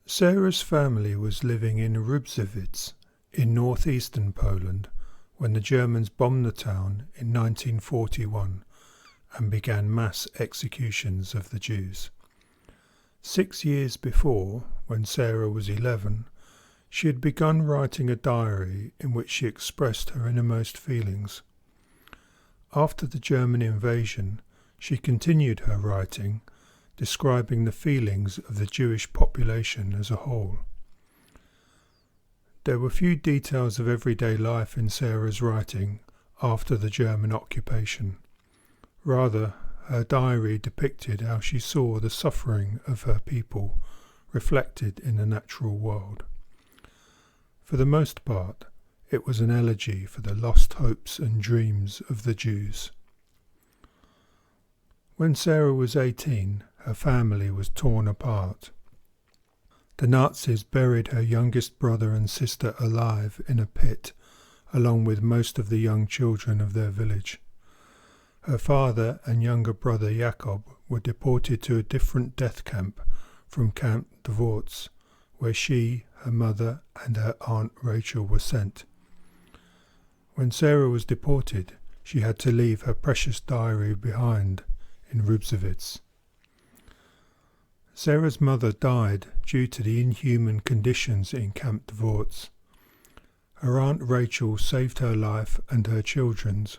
Sarah's family was living in Rybzowice in northeastern Poland when the Germans bombed the town in 1941 and began mass executions of the Jews. 6 years before, when Sarah was 11, she had begun writing a diary in which she expressed her innermost feelings. After the German invasion, she continued her writing, describing the feelings of the Jewish population as a whole. There were few details of everyday life in Sarah's writing after the German occupation. Rather, her diary depicted how she saw the suffering of her people reflected in the natural world. For the most part, it was an elegy for the lost hopes and dreams of the Jews. When Sarah was 18, her family was torn apart. The Nazis buried her youngest brother and sister alive in a pit, along with most of the young children of their village. Her father and younger brother Jakob were deported to a different death camp from Camp Dvorz, where she, her mother, and her aunt Rachel were sent. When Sarah was deported, she had to leave her precious diary behind in Rybzowice. Sarah's mother died due to the inhuman conditions in Camp Dvorz. Her aunt Rachel saved her life and her children's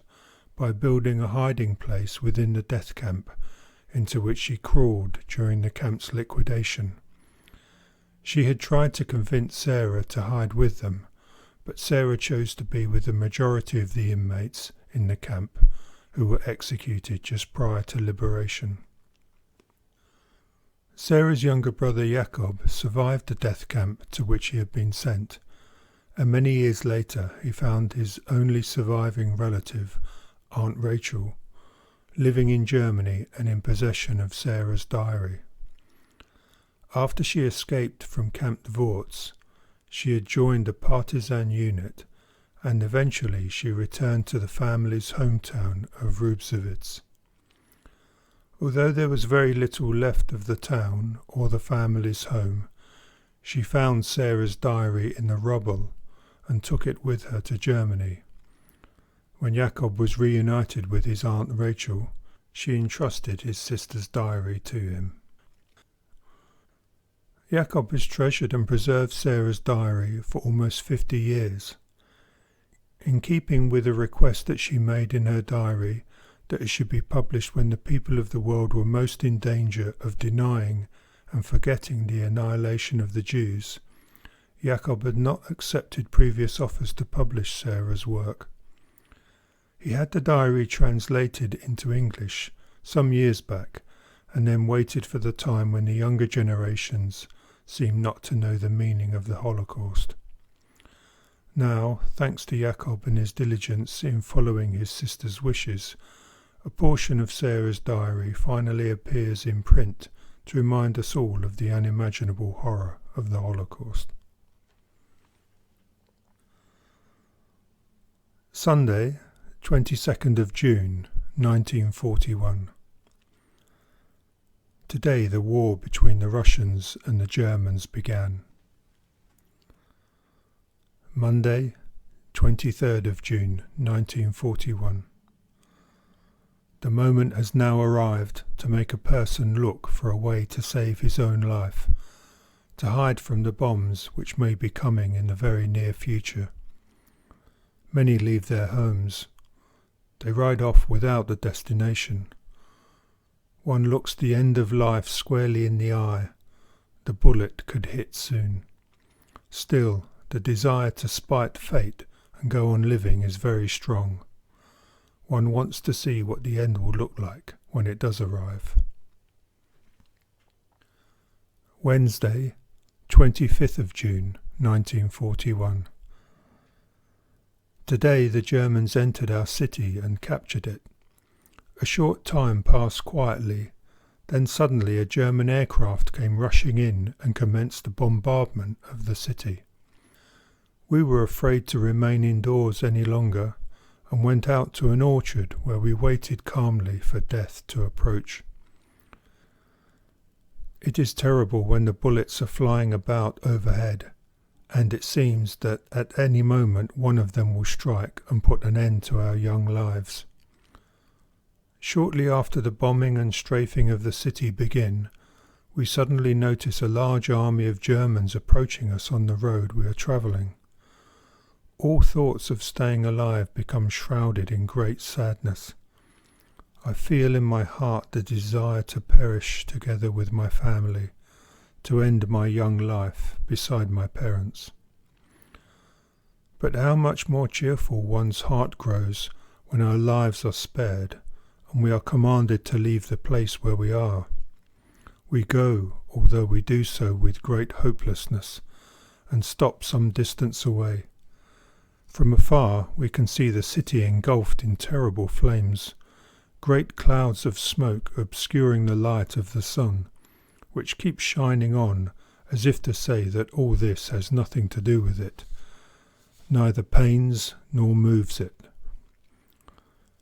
by building a hiding place within the death camp into which she crawled during the camp's liquidation. She had tried to convince Sarah to hide with them, but Sarah chose to be with the majority of the inmates in the camp who were executed just prior to liberation. Sarah's younger brother Jakob survived the death camp to which he had been sent, and many years later he found his only surviving relative, Aunt Rachel, living in Germany and in possession of Sarah's diary. After she escaped from Camp Dvorz, she had joined a partisan unit, and eventually she returned to the family's hometown of Rybzowice. Although there was very little left of the town or the family's home, she found Sarah's diary in the rubble and took it with her to Germany. When Jakob was reunited with his Aunt Rachel, she entrusted his sister's diary to him. Jakob has treasured and preserved Sarah's diary for almost 50 years. In keeping with a request that she made in her diary that it should be published when the people of the world were most in danger of denying and forgetting the annihilation of the Jews, Jakob had not accepted previous offers to publish Sarah's work. He had the diary translated into English some years back, and then waited for the time when the younger generations seemed not to know the meaning of the Holocaust. Now, thanks to Jakob and his diligence in following his sister's wishes, a portion of Sarah's diary finally appears in print to remind us all of the unimaginable horror of the Holocaust. Sunday, 22nd of June, 1941. Today the war between the Russians and the Germans began. Monday, 23rd of June, 1941. The moment has now arrived to make a person look for a way to save his own life, to hide from the bombs which may be coming in the very near future. Many leave their homes. They ride off without a destination. One looks the end of life squarely in the eye. The bullet could hit soon. Still, the desire to spite fate and go on living is very strong. One wants to see what the end will look like when it does arrive. Wednesday, 25th of June, 1941. Today the Germans entered our city and captured it. A short time passed quietly, then suddenly a German aircraft came rushing in and commenced the bombardment of the city. We were afraid to remain indoors any longer and went out to an orchard where we waited calmly for death to approach. It is terrible when the bullets are flying about overhead, and it seems that at any moment one of them will strike and put an end to our young lives. Shortly after the bombing and strafing of the city begin, we suddenly notice a large army of Germans approaching us on the road we are travelling. All thoughts of staying alive become shrouded in great sadness. I feel in my heart the desire to perish together with my family, to end my young life beside my parents. But how much more cheerful one's heart grows when our lives are spared and we are commanded to leave the place where we are. We go, although we do so with great hopelessness, and stop some distance away. From afar we can see the city engulfed in terrible flames, great clouds of smoke obscuring the light of the sun, which keeps shining on as if to say that all this has nothing to do with it, neither pains nor moves it.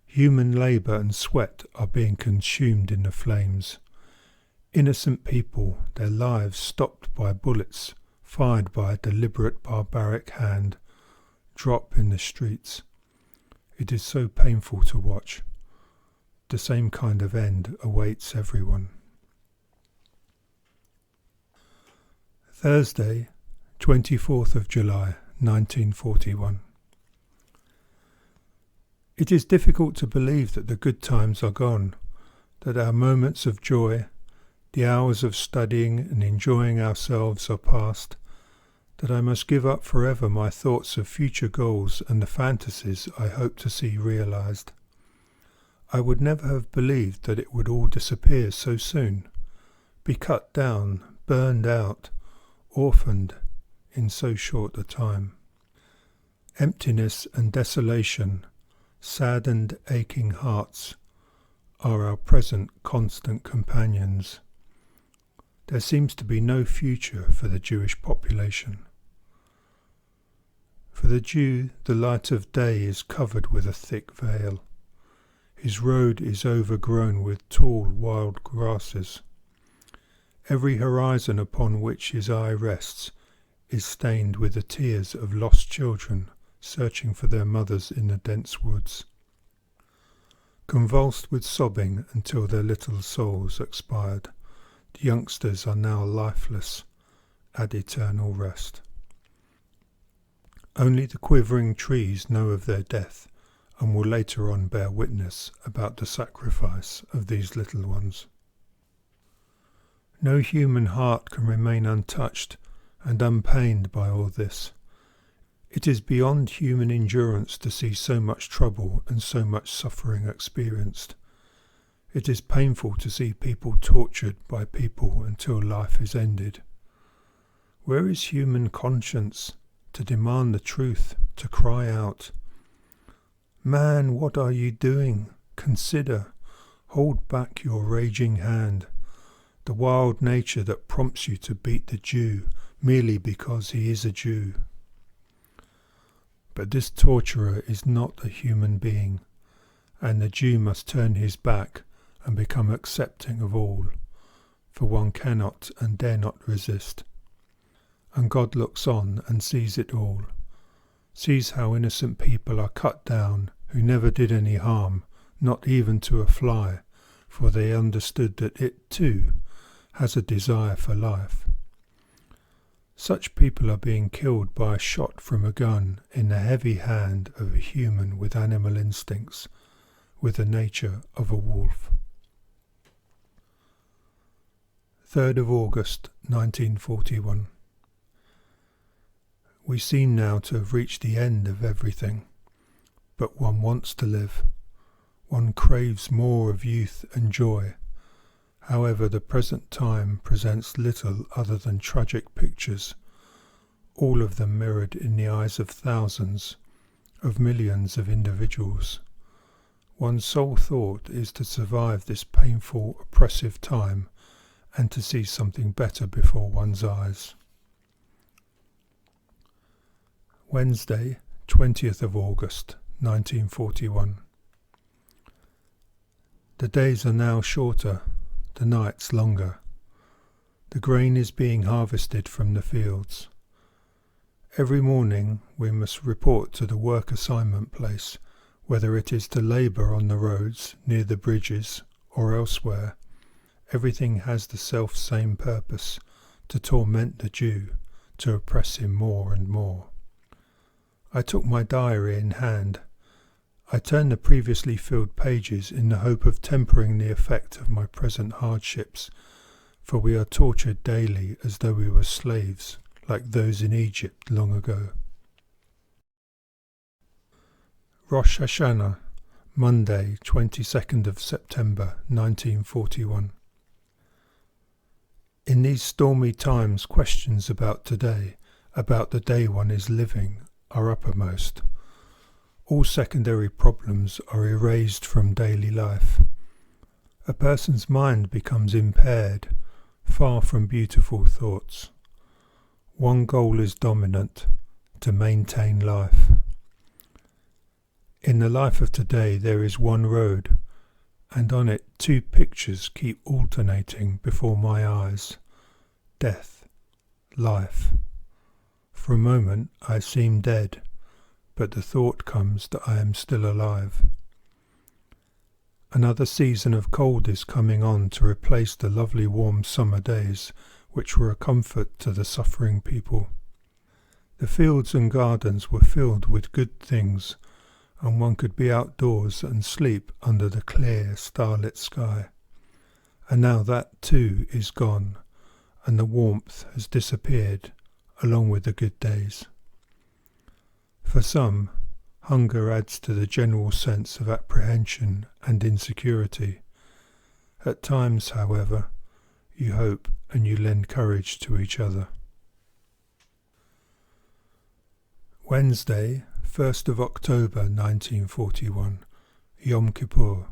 Human labour and sweat are being consumed in the flames. Innocent people, their lives stopped by bullets fired by a deliberate barbaric hand, drop in the streets. It is so painful to watch. The same kind of end awaits everyone. Thursday, 24th of July, 1941. It is difficult to believe that the good times are gone, that our moments of joy, the hours of studying and enjoying ourselves are past, that I must give up forever my thoughts of future goals and the fantasies I hope to see realized. I would never have believed that it would all disappear so soon, be cut down, burned out, orphaned in so short a time. Emptiness and desolation, saddened, aching hearts are our present constant companions. There seems to be no future for the Jewish population. For the Jew, the light of day is covered with a thick veil. His road is overgrown with tall wild grasses. Every horizon upon which his eye rests is stained with the tears of lost children searching for their mothers in the dense woods. Convulsed with sobbing until their little souls expired, the youngsters are now lifeless at eternal rest. Only the quivering trees know of their death and will later on bear witness about the sacrifice of these little ones. No human heart can remain untouched and unpained by all this. It is beyond human endurance to see so much trouble and so much suffering experienced. It is painful to see people tortured by people until life is ended. Where is human conscience to demand the truth, to cry out, "Man, what are you doing? Consider, hold back your raging hand, the wild nature that prompts you to beat the Jew merely because he is a Jew." But this torturer is not a human being, and the Jew must turn his back and become accepting of all, for one cannot and dare not resist. And God looks on and sees it all, sees how innocent people are cut down who never did any harm, not even to a fly, for they understood that it too has a desire for life. Such people are being killed by a shot from a gun in the heavy hand of a human with animal instincts, with the nature of a wolf. 3rd of August, 1941. We seem now to have reached the end of everything, but one wants to live. One craves more of youth and joy. However, the present time presents little other than tragic pictures, all of them mirrored in the eyes of thousands, of millions of individuals. One's sole thought is to survive this painful, oppressive time and to see something better before one's eyes. Wednesday, 20th of August, 1941. The days are now shorter, the nights longer. The grain is being harvested from the fields. Every morning we must report to the work assignment place, whether it is to labour on the roads, near the bridges, or elsewhere. Everything has the self-same purpose, to torment the Jew, to oppress him more and more. I took my diary in hand. I turned the previously filled pages in the hope of tempering the effect of my present hardships, for we are tortured daily as though we were slaves, like those in Egypt long ago. Rosh Hashanah, Monday, 22nd of September, 1941. In these stormy times, questions about today, about the day one is living, are uppermost. All secondary problems are erased from daily life. A person's mind becomes impaired, far from beautiful thoughts. One goal is dominant, to maintain life. In the life of today there is one road, and on it two pictures keep alternating before my eyes. Death, life. For a moment I seem dead, but the thought comes that I am still alive. Another season of cold is coming on to replace the lovely warm summer days which were a comfort to the suffering people. The fields and gardens were filled with good things, and one could be outdoors and sleep under the clear starlit sky. And now that too is gone, and the warmth has disappeared along with the good days. For some, hunger adds to the general sense of apprehension and insecurity. At times, however, you hope and you lend courage to each other. Wednesday, 1st of October 1941, Yom Kippur.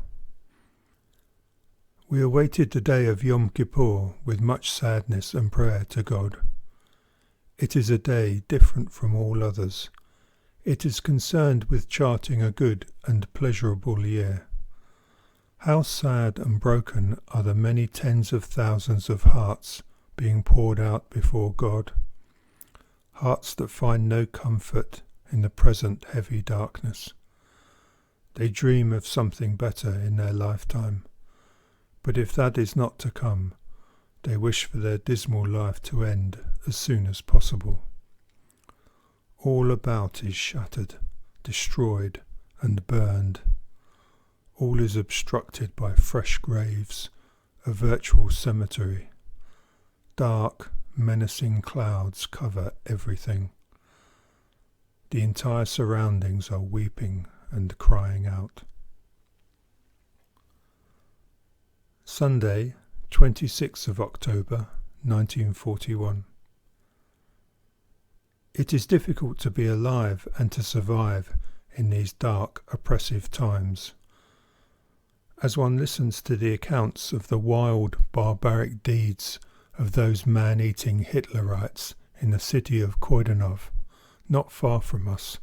We awaited the day of Yom Kippur with much sadness and prayer to God. It is a day different from all others. It is concerned with charting a good and pleasurable year. How sad and broken are the many tens of thousands of hearts being poured out before God. Hearts that find no comfort in the present heavy darkness. They dream of something better in their lifetime, but if that is not to come, they wish for their dismal life to end as soon as possible. All about is shattered, destroyed, and burned. All is obstructed by fresh graves, a virtual cemetery. Dark, menacing clouds cover everything. The entire surroundings are weeping and crying out. Sunday, 26th of October, 1941. It is difficult to be alive and to survive in these dark, oppressive times. As one listens to the accounts of the wild, barbaric deeds of those man-eating Hitlerites in the city of Koidanov, not far from us,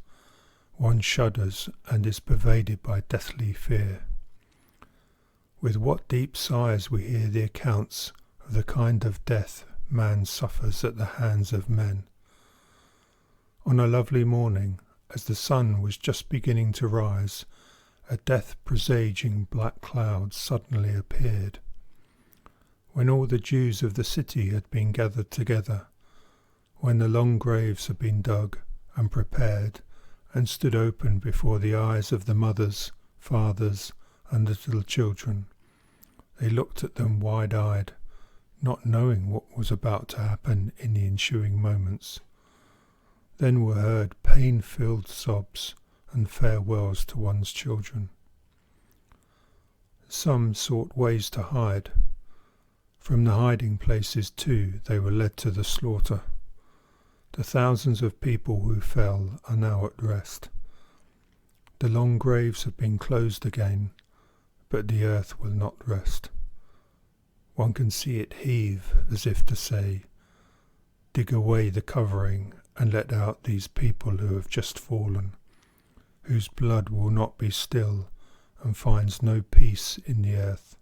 one shudders and is pervaded by deathly fear. With what deep sighs we hear the accounts of the kind of death man suffers at the hands of men. On a lovely morning, as the sun was just beginning to rise, a death-presaging black cloud suddenly appeared. When all the Jews of the city had been gathered together, when the long graves had been dug and prepared and stood open before the eyes of the mothers, fathers, and little children, they looked at them wide-eyed, not knowing what was about to happen in the ensuing moments. Then were heard pain-filled sobs and farewells to one's children. Some sought ways to hide. From the hiding places too they were led to the slaughter. The thousands of people who fell are now at rest. The long graves have been closed again, but the earth will not rest. One can see it heave as if to say, dig away the covering and let out these people who have just fallen, whose blood will not be still and finds no peace in the earth.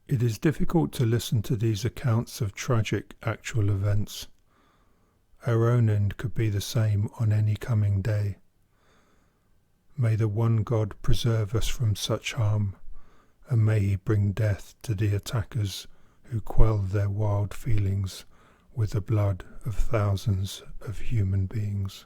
It is difficult to listen to these accounts of tragic actual events. Our own end could be the same on any coming day. May the one God preserve us from such harm, and may he bring death to the attackers who quell their wild feelings with the blood of thousands of human beings.